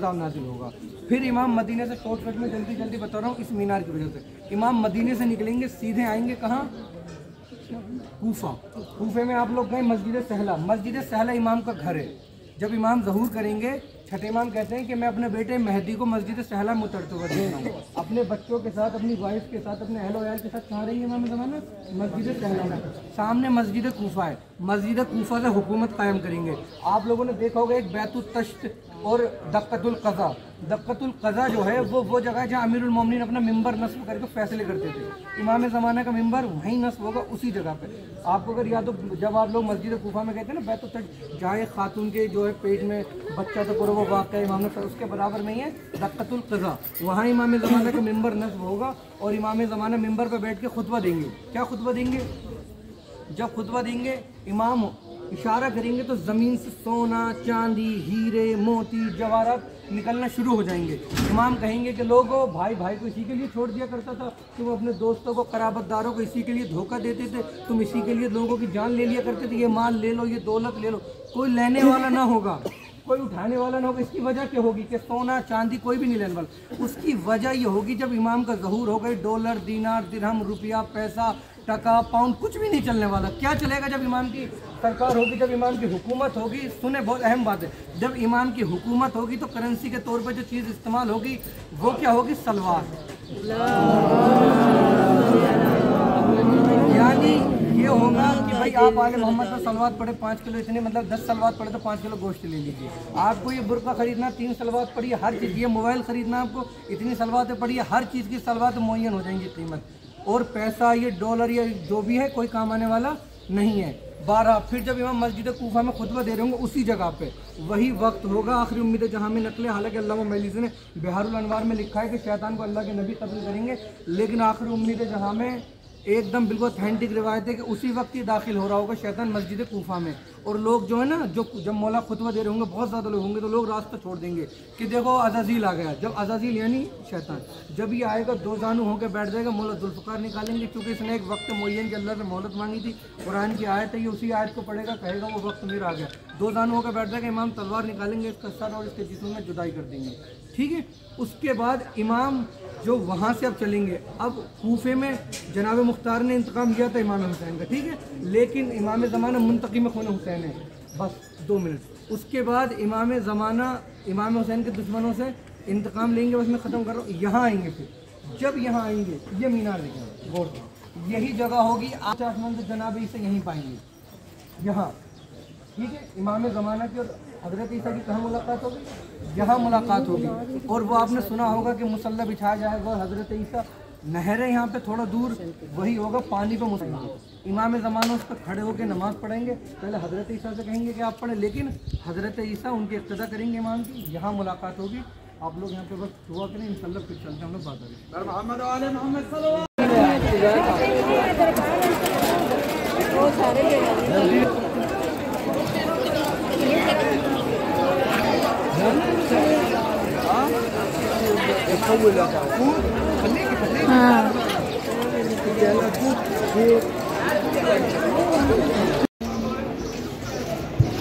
नाजिल होगा। फिर इमाम मदीने से शॉर्टकट में जल्दी जल्दी बता रहा हूँ इस मीनार की वजह से। इमाम मदीने से निकलेंगे, सीधे आएंगे कहाँ? कूफा। कूफे में आप लोग गए मस्जिद सहला। मस्जिद सहला इमाम का घर है। जब इमाम ज़हूर करेंगे, छठे इमाम कहते हैं कि मैं अपने बेटे मेहदी को मस्जिद सहला में उतरते हुए देखता हूँ, अपने बच्चों के साथ, अपनी वाइफ के साथ, अपने अहल वयाल के साथ। कहाँ रहेंगे इमाम ज़माना? मस्जिद सहला में। सामने मस्जिद कूफा है। मस्जिद कूफा से हुकूमत कायम करेंगे। आप लोगों ने देखा होगा एक बैतुल तश्त और दक्कतुल क़ज़ा। दक्कतुल क़ज़ा जो है वो जगह है जहाँ अमीरुल मोमिनीन अपना मिंबर नस्ब करके फैसले करते थे। इमाम ज़माना का मिंबर वहीं नस्ब होगा, उसी जगह पे। आपको अगर याद हो, जब आप लोग मस्जिद कूफा में गए थे ना, बैतुल तश्त जहाँ एक खातून के जो है पेट में बच्चा था पूरा, वो वाक़या इमाम ने उसके बराबर में ही है दक्कतुल क़ज़ा। वहाँ इमाम ज़माना का मिंबर नस्ब होगा और इमाम ज़माना मिंबर पर बैठ के खुतबा देंगे। क्या खुतबा देंगे? जब खुतबा देंगे इमाम इशारा करेंगे तो ज़मीन से सोना, चांदी, हीरे, मोती, जवाहरात निकलना शुरू हो जाएंगे। इमाम कहेंगे कि लोगों, भाई भाई को इसी के लिए छोड़ दिया करता था, तुम अपने दोस्तों को, कराबतदारों को इसी के लिए धोखा देते थे, तुम इसी के लिए लोगों की जान ले लिया करते थे, ये माल ले लो, ये दौलत ले लो। कोई लेने वाला ना होगा, कोई उठाने वाला ना होगा। इसकी वजह क्या होगी कि सोना चांदी कोई भी नहीं लेने वाला। उसकी वजह ये होगी जब इमाम का ज़हूर हो गई, डॉलर, दीनार, दिरहम, रुपया, पैसा, टका, पाउंड कुछ भी नहीं चलने वाला। क्या चलेगा? जब इमाम की सरकार होगी, जब इमाम की हुकूमत होगी। सुने, बहुत अहम बात है, जब इमाम की हुकूमत होगी तो करेंसी के तौर पर जो चीज़ इस्तेमाल होगी वो क्या होगी? सलवार। यानी ये होगा कि भाई आप आले मोहम्मद पर सलवात पड़े 5 किलो, इतने मतलब 10 सलवात पड़े तो 5 किलो गोश्त ले लीजिए। आपको ये बुर्का खरीदना 3 सलवात पड़ी है, हर चीज़। ये मोबाइल खरीदना आपको इतनी सलवातें पड़ी है, हर चीज़ की सलवात मुअय्यन हो जाएंगी कीमत। और पैसा, ये डॉलर या जो भी है, कोई काम आने वाला नहीं है। 12 फिर जब इमाम मस्जिद कूफा में खुतबा दे रहे होंगे उसी जगह पे, वही वक्त होगा आखिरी उम्मीद जहाँ में नकले। हालांकि अल्लामा महलिज़ ने बिहारुल अनवार में लिखा है कि शैतान को अल्लाह के नबी कत्ल करेंगे, लेकिन आखिरी उम्मीद जहाँ में एकदम बिल्कुल ऑथेंटिक रिवायत है कि उसी वक्त ही दाखिल हो रहा होगा शैतान मस्जिद कूफा में। और लोग जो है ना, जो जब मौला खुतबा दे रहे होंगे, बहुत ज़्यादा लोग होंगे, तो लोग रास्ता छोड़ देंगे कि देखो अज़ाज़ील आ गया। जब अज़ाज़ील यानी शैतान जब ये आएगा, 2 जानू होकर बैठ जाएगा, मौला जुल्फ़िकार निकालेंगे, क्योंकि इसने एक वक्त मुअय्यन के अल्लाह से मोहलत मांगी थी। कुरान की आयत है, ये उसी आयत को पढ़ेगा, कहेगा वो वक्त मेरा आ गया। 2 जानू होकर बैठ जाएगा, इमाम तलवार निकालेंगे, इसका सर और इसके जिस्म में जुदाई कर देंगे। ठीक है। उसके बाद इमाम जो वहाँ से अब चलेंगे, अब कूफे में जनाब मुख्तार ने इंतकाम लिया था इमाम हुसैन का, ठीक है, लेकिन इमाम ज़माना मुंतक़िम खून हुसैन है। बस 2 मिनट। उसके बाद इमाम ज़माना इमाम हुसैन के दुश्मनों से इंतकाम लेंगे। बस मैं ख़त्म कर रहा हूँ। यहाँ आएंगे, फिर जब यहाँ आएंगे, ये मीनार देखेंगे, गौर से यही जगह होगी। आसमान से जनाब इसे यहीं पाएंगे, यहाँ, ठीक है। इमाम ज़माना की और हज़रत ईसा की कहाँ मुलाकात होगी? यहाँ मुलाकात होगी। और वो आपने सुना होगा कि मुसल्ला बिछाया जाएगा और हज़रत ईसा, नहर है यहाँ पे थोड़ा दूर, वही होगा, पानी पे मुसल्ला। इमाम ज़माना उस पर खड़े होकर नमाज़ पढ़ेंगे। पहले हज़रत ईसा से कहेंगे कि आप पढ़ें, लेकिन हज़रत ईसा उनकी इक़्तिदा करेंगे इमाम की। यहाँ मुलाकात होगी। आप लोग यहाँ पे बस दुआ करें, इंशाअल्लाह फिर चलते हैं हम लोग बात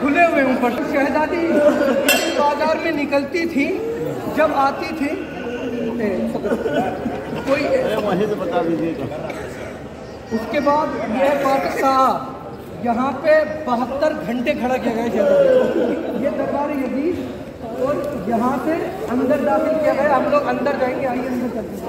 खुले हुए ऊपर। शहजादी बाजार में निकलती थी, जब आती थी कोई वहीं से बता दीजिएगा। उसके बाद ये है फाटक साहब, यहाँ पे 72 घंटे खड़ा किया गया जगह। ये दरबार यजीद, और यहाँ से अंदर दाखिल किया गया। हम लोग अंदर जाएंगे, आइए अंदर चलते हैं।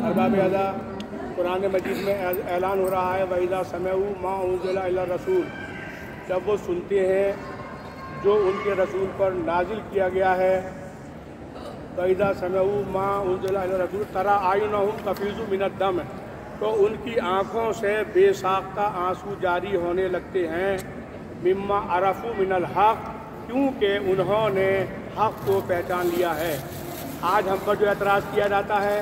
अरबाब अदा कुरान मजीद में ऐलान हो रहा है वइज़ा समेऊ मा उनज़िला इला रसूल, जब वो सुनते हैं जो उनके रसूल पर नाजिल किया गया है। वइज़ा समेऊ मा उनज़िला इला रसूल तरा आयुनहुम तफ़ीज़ु मिनद दम, तो उनकी आँखों से बेसाख्ता आंसू जारी होने लगते हैं। मिम्मा अरफू मिनल हक़, क्योंकि उन्होंने हक़ को पहचान लिया है। आज हम पर जो एतराज़ किया जाता है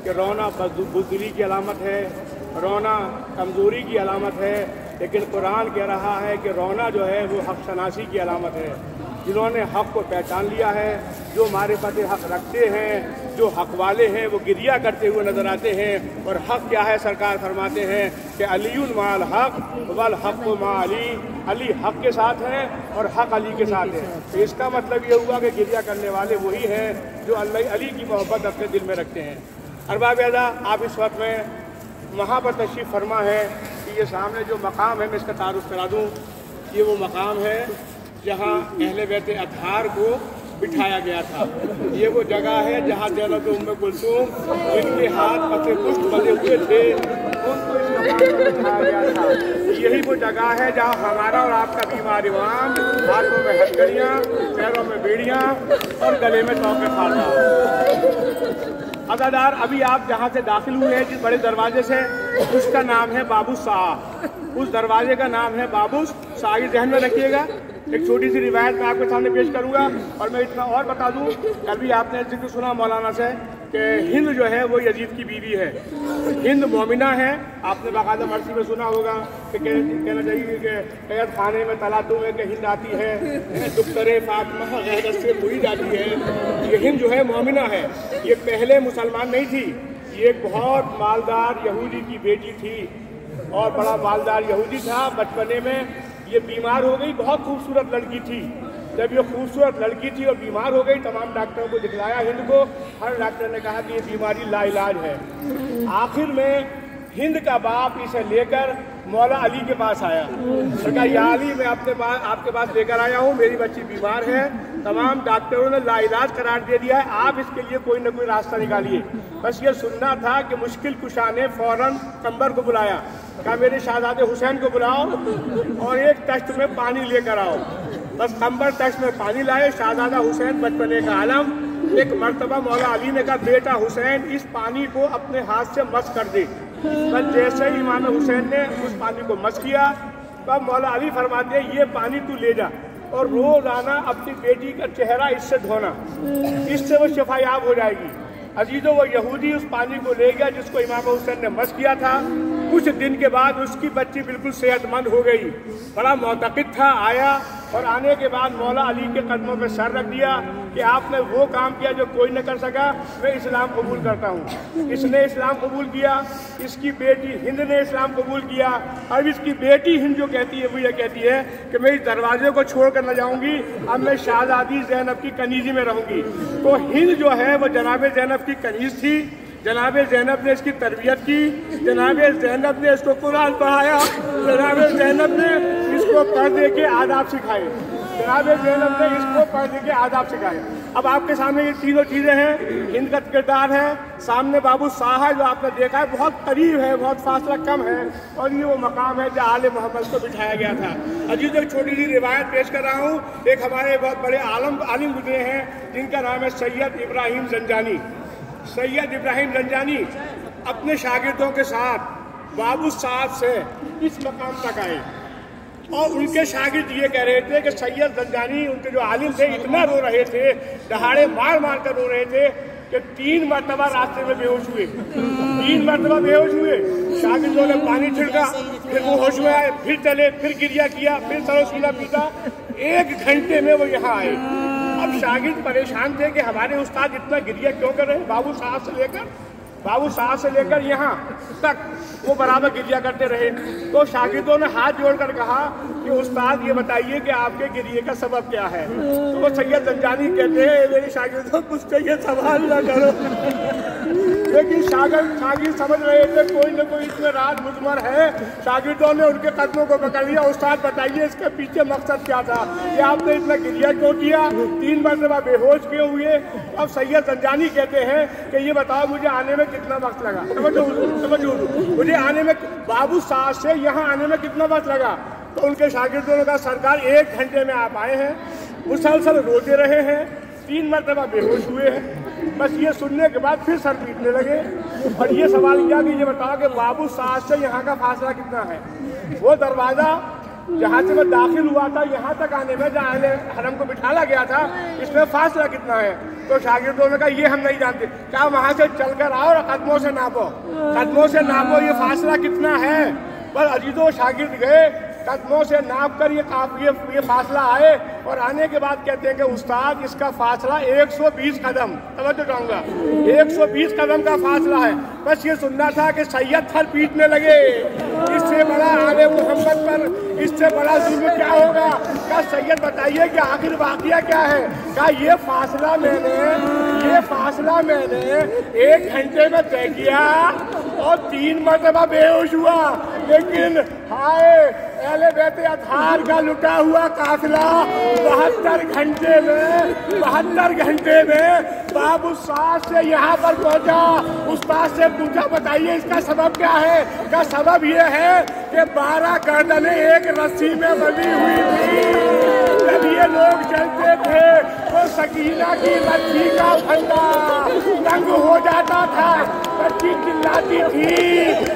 कि रोना बुज़दिली की अलामत है, रोना कमज़ोरी की अलामत है, लेकिन कुरान कह रहा है कि रोना जो है वो हक़ शनासी की अलामत है। जिन्होंने हक़ को पहचान लिया है, जो मारिफत हक़ रखते हैं, जो हक़ वाले हैं, वो गिरिया करते हुए नज़र आते हैं। और हक़ क्या है? सरकार फरमाते हैं कि अलीउन माल हक़ वल हक़ मा अली, अली हक़ के साथ हैं और हक़ अली के साथ है। तो इसका मतलब ये हुआ कि गिरिया करने वाले वही हैं जो अली की मोहब्बत अपने दिल में रखते हैं। अरबाब अदा, आप इस वक्त में वहाँ पर तशरीफ़ फरमा है कि ये सामने जो मकाम है, मैं इसका तारुफ़ करा दूँ। ये वो मकाम है जहाँ अहले बैत अतहार को बिठाया गया था। ये वो जगह है जहाँ ज़ैनब उम्मे कुलसूम, जिनके हाथ पते पुष्ट बंधे हुए थे, उनको इस मकाम पर बिठाया गया था। यही वो जगह है जहाँ हमारा और आपका बीमार इमाम हाथों में हथकड़ियाँ, पैरों में बेड़ियाँ और गले में चौके खाता। अदादार, अभी आप जहाँ से दाखिल हुए हैं जिस बड़े दरवाजे से, उसका नाम है बाबू शाह। उस दरवाजे का नाम है बाबू शाह, ये ध्यान में रखिएगा। एक छोटी सी रिवायत मैं आपके सामने पेश करूंगा। और मैं इतना और बता दूं, कल भी आपने जिक्र सुना मौलाना से कि हिंद जो है वो यजीद की बीवी है, हिंद मोमिना है। आपने बाकायदा मर्सी में सुना होगा कि कहना चाहिए कि कैद खाने में तलातू में कि हिंद आती है, दुख्तरे फातिमा गैरत से बुरी जाती है। ये हिंद जो है मोमिना है। ये पहले मुसलमान नहीं थी, ये एक बहुत मालदार यहूदी की बेटी थी और बड़ा मालदार यहूदी था। बचपने में ये बीमार हो गई, बहुत खूबसूरत लड़की थी। जब ये खूबसूरत लड़की थी और बीमार हो गई, तमाम डॉक्टरों को दिखलाया हिंद को। हर डॉक्टर ने कहा कि ये बीमारी लाइलाज है। आखिर में हिंद का बाप इसे लेकर मौला अली के पास आया और कहा, या अली, मैं आपके पास लेकर आया हूँ, मेरी बच्ची बीमार है। तमाम डॉक्टरों ने लाइलाज करार दे दिया है, आप इसके लिए कोई ना कोई रास्ता निकालिए। बस ये सुनना था कि मुश्किल कुशा ने फ़ौरन कंबर को बुलाया, कहा मेरे शहजादे हुसैन को बुलाओ और एक तश्त में पानी लेकर आओ। बस कंबर तश्त में पानी लाए। शहजादा हुसैन बचपने का आलम। एक मर्तबा मौला अली ने कहा, बेटा हुसैन, इस पानी को अपने हाथ से मस कर दे। बस जैसे ही इमाम हुसैन ने उस पानी को मस किया, तब मौला अली फरमाते हैं, ये पानी तू ले जा और रोजाना अपनी बेटी का चेहरा इससे धोना, इससे वो शिफायाब हो जाएगी। अजीजों, वो यहूदी उस पानी को ले गया जिसको इमाम हुसैन ने मस किया था। कुछ दिन के बाद उसकी बच्ची बिल्कुल सेहतमंद हो गई। बड़ा मोतक़िद था, आया और आने के बाद मौला अली के कदमों पे सर रख दिया कि आपने वो काम किया जो कोई न कर सका, मैं इस्लाम कबूल करता हूँ। इसने इस्लाम कबूल किया, इसकी बेटी हिंद ने इस्लाम कबूल किया। अब इसकी बेटी हिंद जो कहती है वो ये कहती है कि मैं इस दरवाजे को छोड़ कर न जाऊँगी, अब मैं शहज़ादी ज़ैनब की कनीज़ी में रहूँगी। तो हिंद जो है वो जनाब ज़ैनब की कनीज़ थी। जनाब ज़ैनब ने इसकी तरबियत की, जनाब ज़ैनब ने इसको कुरान पढ़ाया, जनाब ज़ैनब ने इसको पर्दे के आदाब सिखाए, जनाब ज़ैनब ने इसको पर्दे के आदाब सिखाए। अब आपके सामने ये तीनों चीज़ें हैं। हिंद का किरदार है, सामने बाबू शाह है जो आपने देखा है, बहुत करीब है, बहुत फासला कम है, और ये वो मकाम है जहाँ आले मोहम्मद को बिठाया गया था। अजीज एक छोटी सी रिवायत पेश कर रहा हूँ। एक हमारे बहुत बड़े आलिम गुजरे हैं जिनका नाम है सैयद इब्राहिम ज़ंजानी। सैयद इब्राहिम ज़ंजानी अपने शागिर्दों के साथ बाबू साहब से इस मकाम तक आए और उनके शागिर्द ये कह रहे थे कि सैयद ज़ंजानी, उनके जो आलिम थे, इतना रो रहे थे, दहाड़े मार मार कर रो रहे थे कि 3 मरतबा रास्ते में बेहोश हुए। 3 मरतबा बेहोश हुए। शागिर्दों ने पानी छिड़का, फिर वो होश में आए, फिर चले, फिर गिरिया किया, फिर सरोसीना पीता। 1 घंटे में वो यहाँ आए। अब शागिर्द परेशान थे कि हमारे उस्ताद इतना गिरिया क्यों कर रहे हैं। बाबू साहब से लेकर यहाँ तक वो बराबर गिरिया करते रहे। तो शागिर्दों ने हाथ जोड़कर कहा कि उस्ताद ये बताइए कि आपके गिरिए का सबब क्या है। तो वो सैयद ज़ंजानी कहते हैं, मेरे शागिर्दों मुझसे ये सवाल ना करो। लेकिन शागिर्द समझ रहे थे कोई न कोई इसमें राज मुजमर है। शागिर्दों ने उनके कदमों को पकड़ लिया, उस्ताद बताइए इसके पीछे मकसद क्या था, कि आपने इतना गिरिया क्यों किया, 3 मरतबा बेहोश क्यों हुए। अब सैयद ज़ंजानी कहते हैं कि ये बताओ मुझे आने में कितना वक्त लगा। समझो मुझे आने में, बाबू साहब से यहाँ आने में कितना वक्त लगा। तो उनके शागिर्दों ने कहा सरकार 1 घंटे में आप आए हैं, मुसलसल रोते रहे हैं, 3 मरतबा बेहोश हुए हैं। बस ये सुनने के बाद फिर सर पीटने लगे और ये सवाल किया कि ये बताओ कि बाबू साहब से यहाँ का फासला कितना है। वो दरवाज़ा जहाँ से मैं दाखिल हुआ था यहाँ तक आने में, जहाँ हरम को बिठाया गया था, इसमें फासला कितना है। तो शागिर्दों ने कहा ये हम नहीं जानते। क्या वहाँ से चलकर आओ और कदमों से नापो ये फासला कितना है। पर अजीजों शागिर्द गए, कदमों से नाप कर ये फासला आए और आने के बाद कहते हैं कि उस्ताद इसका फासला 120 कदम, तवज्जो चाहूँगा, 120 कदम का फासला है। बस ये सुनना था कि सैयद थर पीटने लगे। इससे बड़ा आले मोहम्मद पर इससे बड़ा जुल्म क्या होगा। क्या सैयद बताइए कि आखिर वाक़या क्या है। क्या ये फासला मैंने 1 घंटे में तय किया और 3 मरतबा बेहोश हुआ। लेकिन हाय अहले बैत अतहार का लुटा हुआ काफिला 72 घंटे में बाबू साहब से यहाँ पर पहुँचा। उस्ताद से पूछा बताइए इसका सबब क्या है। का सबब ये है कि 12 गर्दनें एक रस्सी में बंधी हुई थी। जब ये लोग चलते थे तो सकीना की रस्सी का फंदा तंग हो जाता था। बच्ची चिल्लाती थी,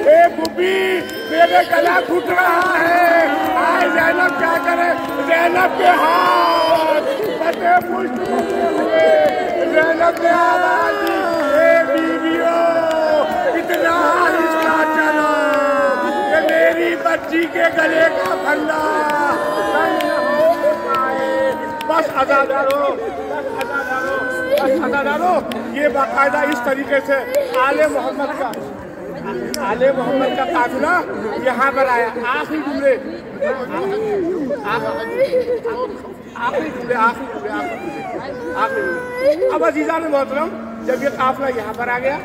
ए बुबी मेरे गला घुट रहा है। आए ज़ैनब क्या करे। ज़ैनब के हाथ पते पुष्ट होते हुए ज़ैनब ने आवाज़ दी, ए बीवियों इतना हिस्सा चलो कि मेरी बच्ची के गले का फंदा तंग न हो पाए। बस अज़ादारो ये बाकायदा इस तरीके से आले मोहम्मद का काफिला यहाँ पर आया। आखिरी जुमले अब अजीज़ान मोहतरम, जब ये काफिला यहाँ पर आ गया,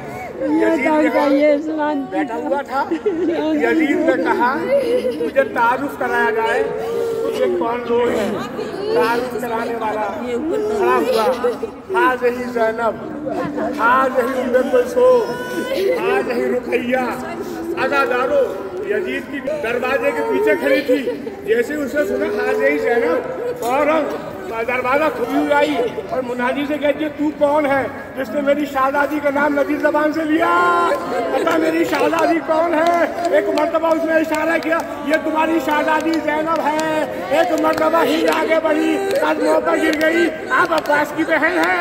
यजीद बैठा हुआ था। यजीद ने कहा मुझे तारुफ कराया जाए, ये कौन लोग है। तारुफ कराने वाला खड़ा हुआ, हाज़िही ज़ैनब, हाज़िही उम्मे कुलसूम, हाज़िही रुक़ैया। अज़ादारो यजीद की दरवाजे के पीछे खड़ी थी। जैसे उसने सुना हाज़िही ज़ैनब, फौरन दरवाजा खुली आई और मुनादी से कहती है तू कौन है जिसने मेरी शहजादी का नाम नदी ज़बान से लिया। पता मेरी शहजादी कौन है। एक मरतबा उसने इशारा किया, ये तुम्हारी शहजादी ज़ैनब है। एक मरतबा ही आगे बढ़ी, कदमों पर गिर गई। आप अब्बास की बहन है,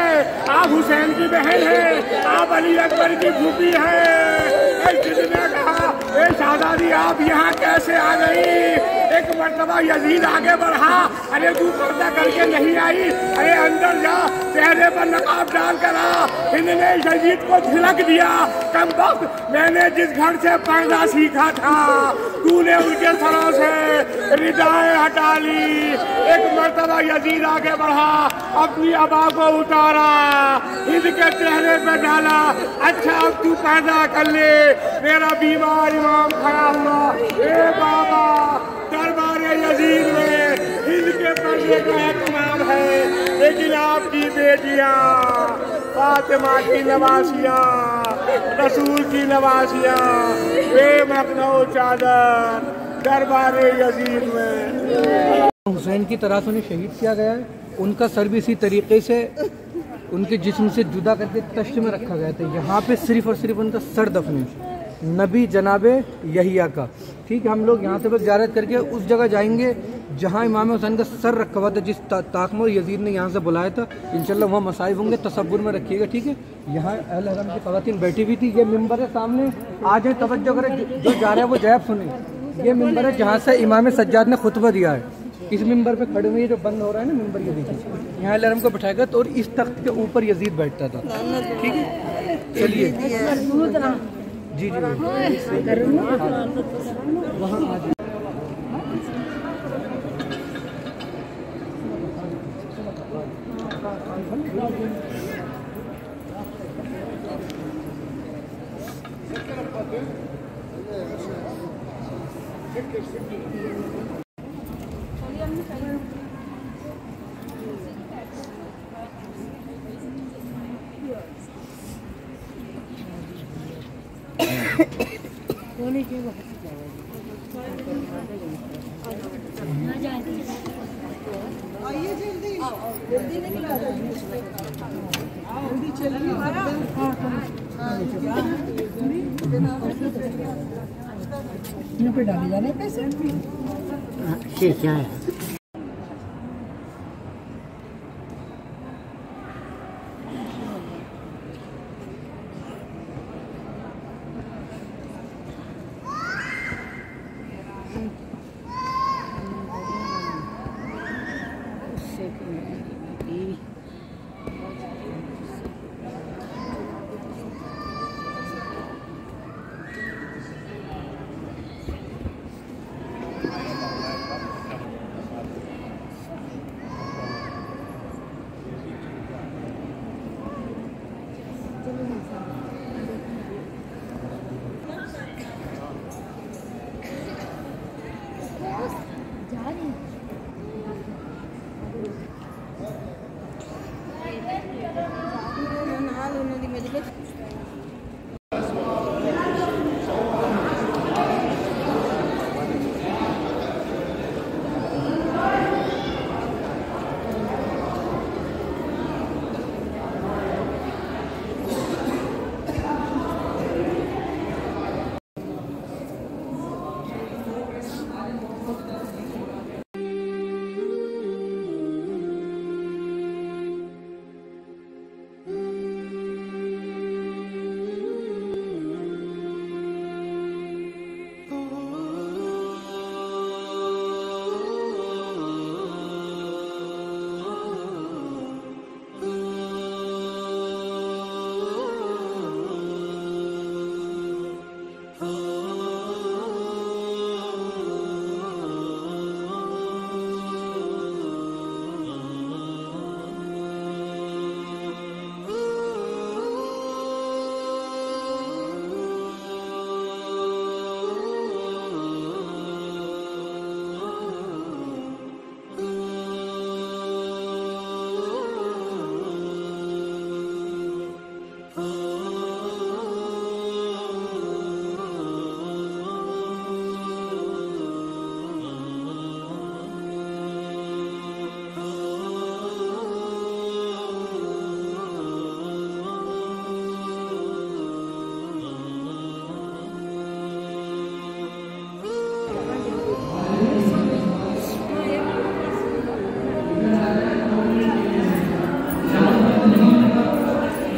आप हुसैन की बहन है, आप अली अकबर की फूफी है। जिसने कहा ए शाहजादी आप यहाँ कैसे आ गई? एक मर्तबा यजीद आगे बढ़ा, अरे तू पर्दा करके नहीं आई, अरे अंदर जा, चेहरे पर नकाब डाल कर आ। इन्होंने यजीद को झिलक दिया, कम वक्त मैंने जिस घर से पर्दा सीखा था तूने उनके सरों से रिदाएं हटा ली। एक मर्तबा यजीद आगे बढ़ा, अपनी अबा को उतारा, इनके चेहरे पे डाला, अच्छा अब तू पर्दा कर ले। मेरा बीमार इमाम खड़ा हुआ, ए बाबा दरबारे यजीद में इनके पर्दे का एहतमाम है, लेकिन आपकी बेटियां फातिमा की नवासियां, रसूल की नवासियां, बेमखनो चादर दरबारे यजीद में। हुसैन की तरह से उन्हें शहीद किया गया है। उनका सर भी इसी तरीके से उनके जिस्म से जुदा करके तश्त में रखा गया था। यहाँ पे सिर्फ और सिर्फ उनका सर दफन है, नबी जनाबे यहिया का। ठीक है, हम लोग यहाँ से बस ज़ियारत करके उस जगह जाएंगे जहाँ इमाम हुसैन का सर रखा हुआ था, जिस ताकमोर यजीद ने यहाँ से बुलाया था। इंशाल्लाह वहाँ मसाइब होंगे, तसव्वुर में रखिएगा। ठीक है, यहाँ अहले हरम की ख़वातीन बैठी हुई थी। ये मिंबर है सामने, आ जाए, तवज्जो करें, जो जा रहे हैं वो जैब सुने। ये मिंबर है जहाँ से इमाम सज्जाद ने खुतबा दिया है। इस मिंबर पे खड़े हुए, जो बंद हो रहा है ना मिंबर, ये देखिए, यहाँ अहले हरम को बैठाएगा तो, और इस तख्त के ऊपर यजीद बैठता था। ठीक है, चलिए जी जी वहाँ आ जाए। आइए जल्दी जल्दी निकला जल्दी चलिए। यहाँ पे डाली जाने पैसे क्या है?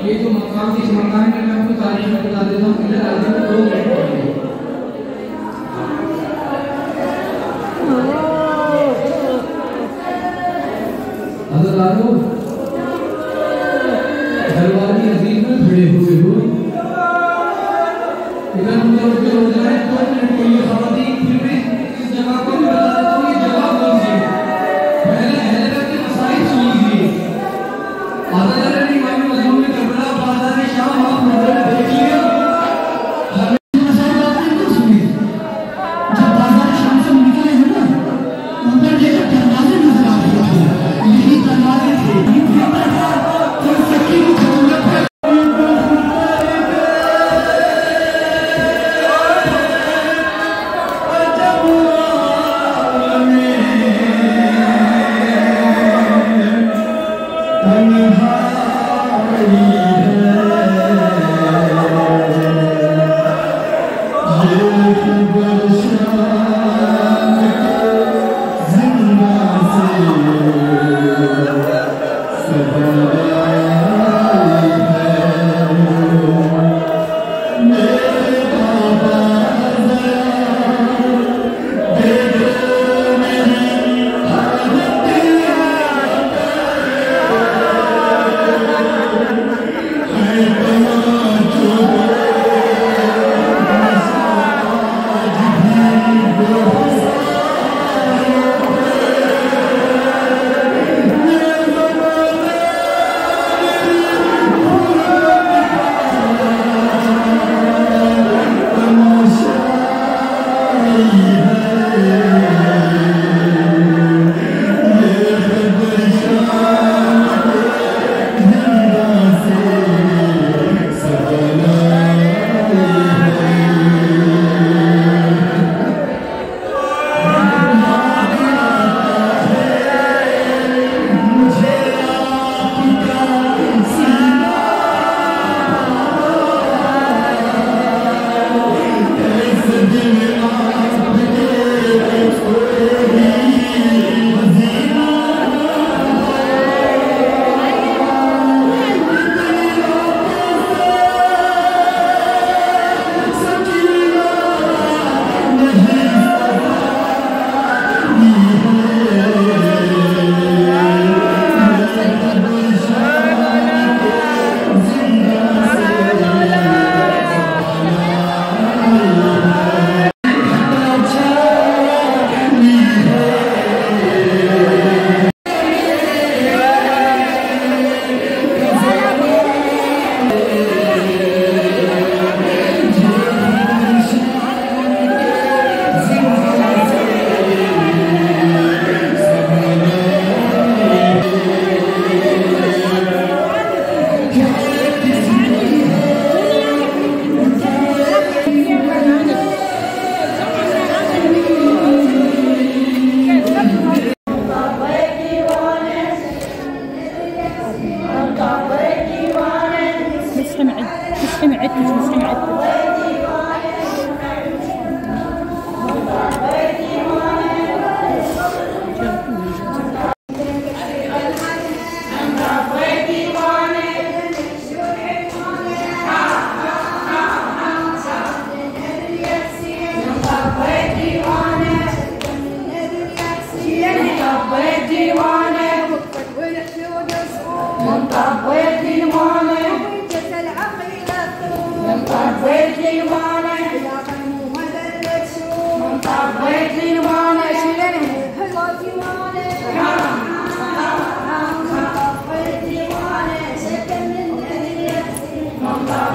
ये जो मकान, इस मकान में मैं आपको तारीख बता देता हूँ। इधर आगे 2 गेट पड़ेंगे, हज़रातों, दरबारी अजीज में खड़े हुए हो, इधर मुतवज्जो हो जाए 2 मिनट के लिए ख़वातीन, फिर भी इस जगह को भी बता देता हूँ, ये जगह कौन सी है। पहले हैदर के मसाइल सुन लीजिए। आज़ादार इमाम मज़लूम में करबला बाज़ार शाम आप नज़र में देख लिया, हमें मसाइल आपने क्यों सुनी? जब बाज़ार शाम से निकले हैं ना, अंदर देखा दरवाजे नजर आ रहे थे, यही दरवाजे थे। कोई फकीर की जरूरत है।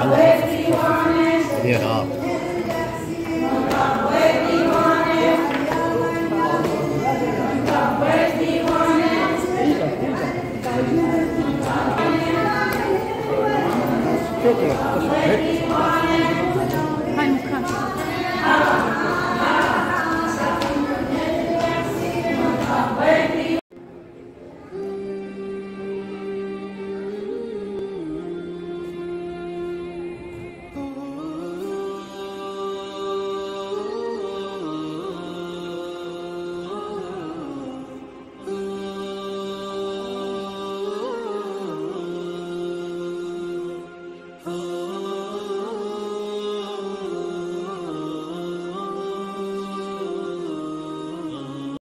Amen.